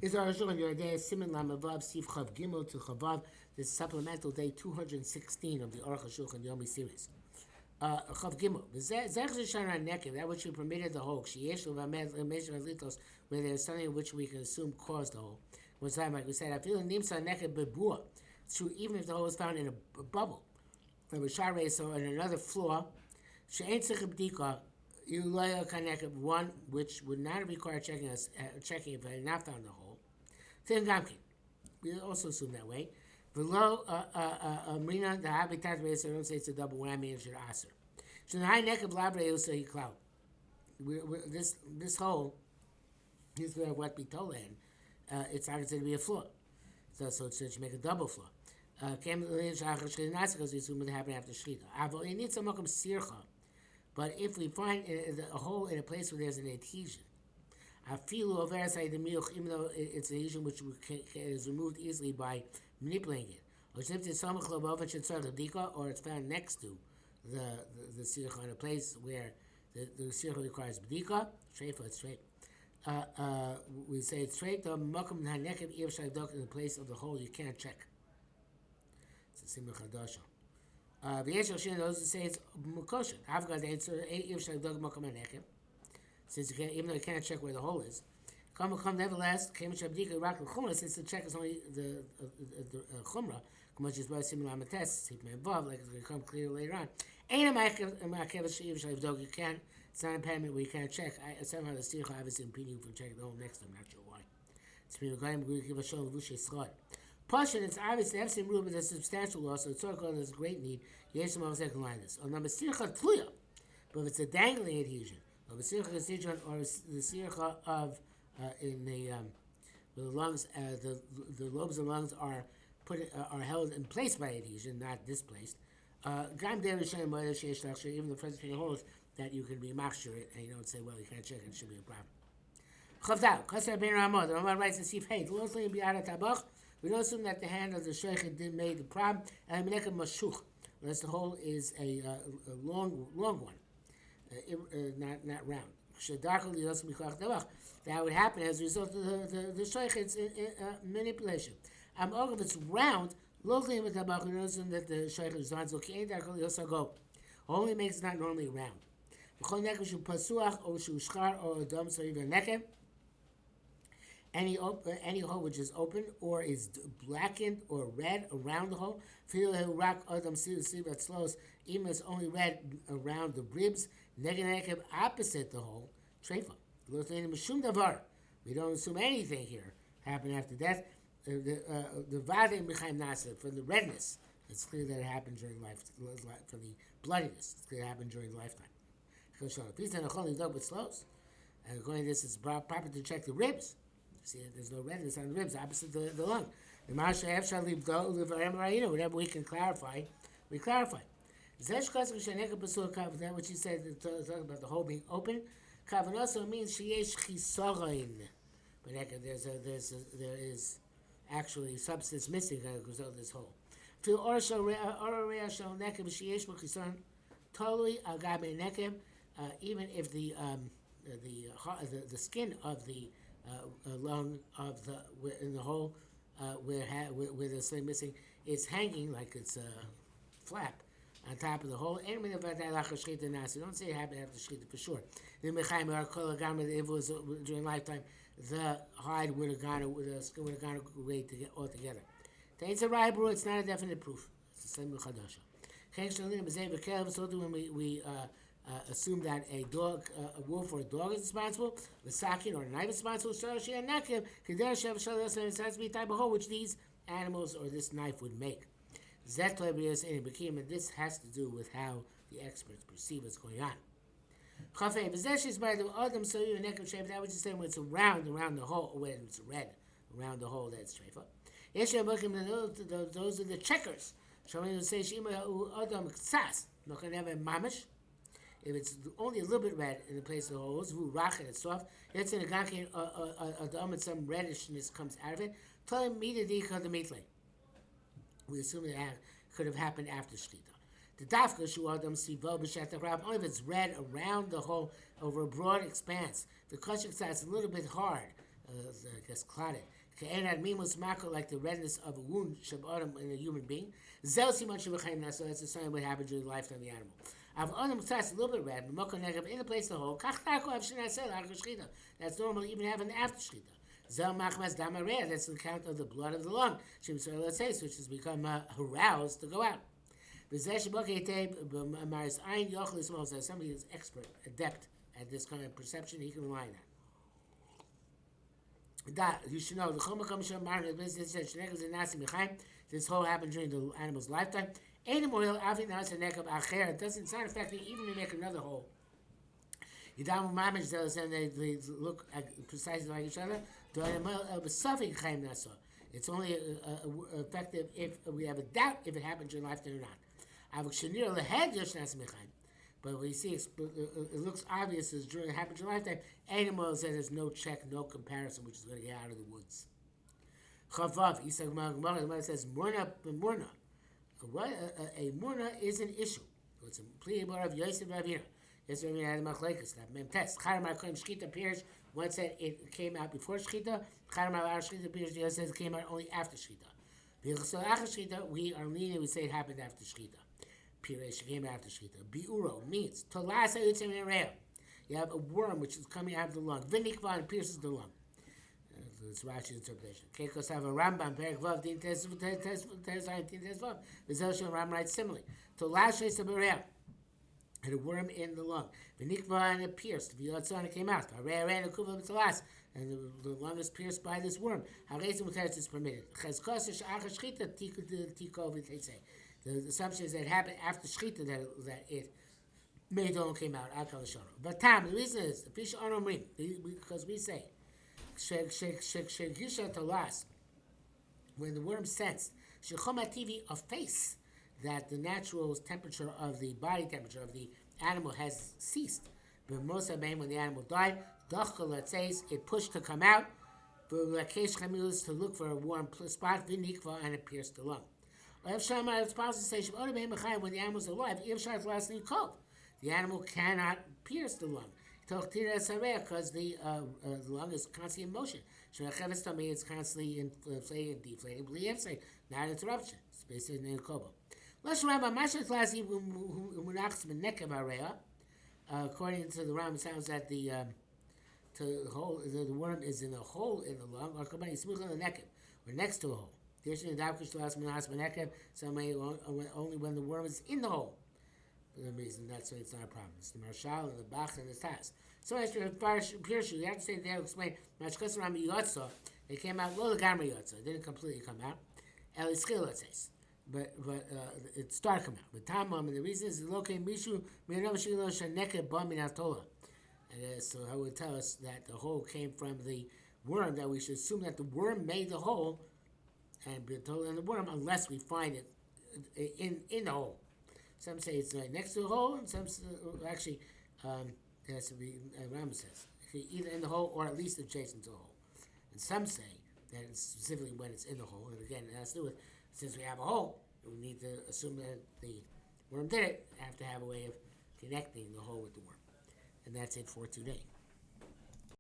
Is our Shulchan your day Siman Lamavav Sif Chav Gimel to Chavav? This is supplemental day 216 of the Arukh HaShulchan Yomi series. Chav Gimel. Zech Shana Nekev. That which we permitted the whole. Sheyesh Levamed Lemeshon Litos, where there's something which we can assume caused the whole. One time, like we said, I feel Nimsa Nekev Bebua. It's true, even if the hole is found in a bubble. There was Sharei, so in another floor. She'ain Tzich Bdika. Ulaya Kanekev, one which would not require checking if I had not found the hole. Then Gamkin. We also assume that way. Below Amrina, the habitat base, I don't say it's a double whammy and should answer. So the high neck of Labre Usa cloud. This hole is where what we told in. It's not considered to be a floor. So it should make a double floor. Came the because we assume it happened after Shchita. Avo, it needs some Mokum Sircha. But if we find a hole in a place where there's an adhesion, even though it's an adhesion which is removed easily by manipulating it, or if it's or it's found next to the sircha in a place where the sircha requires bdika, straight for it's straight. We say it's straight. The makom hanekev in the place of the hole you can't check. It's a simcha chadasha. V'yesh Hashem those who say it's mukosher. I've got the answer. Since you can't, even though you can't check where the hole is, come nevertheless. Since the check is only the chumrah, much as well similar on the test, it may involve like it's going to come clear later on. You can't. It's not an impediment where you can't check. Somehow the stircha obviously impeding you from checking the hole next to them. Not sure why. It's me going to give a show of Lushay Slot. Passion, it's obvious the Epstein rule, but there's substantial loss, so it's all called there's great need. Yes, I'm second line this. On number sircha tluya, but if it's a dangling adhesion, or the sircha constituent, or the sircha of in the lungs, the lobes of the lungs are held in place by adhesion, not displaced. Gam there is even the first thing holds that you can be machshir it, and you don't say, well, you can't check it, it should be a problem. Chavdal, Kasar Ben Ramah, the Ramah writes in Sif Hey, we don't assume that the hand of the sheikh did made the problem. Unless the hole is a long one, not round. That would happen as a result of the sheikh's manipulation. If it's round, locally with tabach, we don't assume that the sheikh is on. So go. Only makes it not normally round. Any hole which is open or is blackened or red around the hole, even it's only red around the ribs, opposite the hole, treifa. We don't assume anything here happened after death. The vade mechaim nasa for the redness, it's clear that it happened during life. For the bloodiness, it's clear it happened during the lifetime. And according to this, it's proper to check the ribs. See, there's no redness on the ribs, opposite the lung. The Masha shall leave whatever we can clarify, we clarify. That what she said, talking about the hole being open. Kavan also means sheyesh chisaron. But there is actually substance missing as a result of this hole. Fil orasha shall nekev sheyesh chisaron totally agabe nekev. Even if the skin of the lung of in the hole where the sling missing is hanging like it's a flap on top of the hole. And we don't say it happened after shchita for sure. If it was during lifetime, the hide would have gone, the skin would have gone away altogether. It's a ribru. It's not a definite proof. It's the same with chadasha. So when we assume that a dog, a wolf or a dog is responsible, the sakin or a knife is responsible, it has to be a type of hole which these animals or this knife would make. And this has to do with how the experts perceive what's going on. That which is saying when it's around the hole, when it's red around the hole, that's treifa. Those are the checkers. If it's only a little bit red in the place of the holes, and it's soft, it's in a gankin and some reddishness comes out of it. Tell him we assume that could have happened after shchita. The dafka shu adam sivo b'shet only if it's red around the hole over a broad expanse. The kashik is a little bit hard I guess clotted. Like the redness of a wound in a human being. That's a sign of what happened during the lifetime of the animal. A little bit red, in the place of the hole. That's normal even having after shchita. That's the count of the blood of the lung, which has become aroused to go out. Somebody is expert, adept at this kind of perception, he can rely on that. That you should know the this whole happened during the animal's lifetime. It doesn't, it's not affecting even if you make another hole. And they look precisely like each other. It's only effective if we have a doubt if it happened during lifetime or not. But we see it looks obvious as during it happened during lifetime. Animal says there's no check, no comparison, which is going to get out of the woods. Chavav, Yisrael says Murna. What a Murna is an issue. It's a plea of Yosef Ravina. Yosef Ravina had a machlekes. That mem test. Charamar claim shchita appears. One said it came out before shchita. Charamar shchita appears. The other says it came out only after shchita. We are lenient. We say it happened after shchita. Piresh came after shchita. Biuro means tolasa yutzem ereya. You have a worm which is coming out of the lung. Vinikva and pierces the lung. It's Rashi's interpretation. Kekos have a Rambam, Perek Vav, Din Tes Vav. V'zel Ram writes similarly. Tolasa yutzem ereya. Had a worm in the lung. Vinikva and it pierced. V'yotzon it came out. Areya and kuva b'tolas. And the lung is pierced by this worm. Hareizim uteres is permitted. Cheskos sh'achar shchita tiko v'tetzei. The assumption is that it happened after shchita that it made the lung came out. But the reason is because we say when the worm sensed a face that the natural temperature of the body temperature of the animal has ceased. But most of when the animal died, it pushed to come out. To look for a warm spot, and it pierced the lung. It's possible to say when the animal is alive, the animal cannot pierce the lung. Because the lung is constantly in motion. It's constantly inflating and deflating. Not interruption. It's basically in kobo. According to the Ram, it sounds that the worm is in a hole in the lung, or next to a hole. Only when the worm is in the hole. For the reason that's why it's not a problem. It's the Marshal and the Bach and the Tas. So as to Pirshu, you have to say there to explain Mashkas Ram Yotza. It came out the Gamma Yotza. It didn't completely come out. Eliskil it says. But it started coming out. But Tamam, and the reason is Loke Mishu Minavashilo Shaneke Baminatola. And so I would tell us that the hole came from the worm, that we should assume that the worm made the hole and be told in the worm unless we find it in the hole. Some say it's right next to the hole, and some actually it has to be. Rambam says either in the hole or at least adjacent to the hole. And some say that it's specifically when it's in the hole. And again, it has to do with since we have a hole, we need to assume that the worm did it. Have to have a way of connecting the hole with the worm. And that's it for today.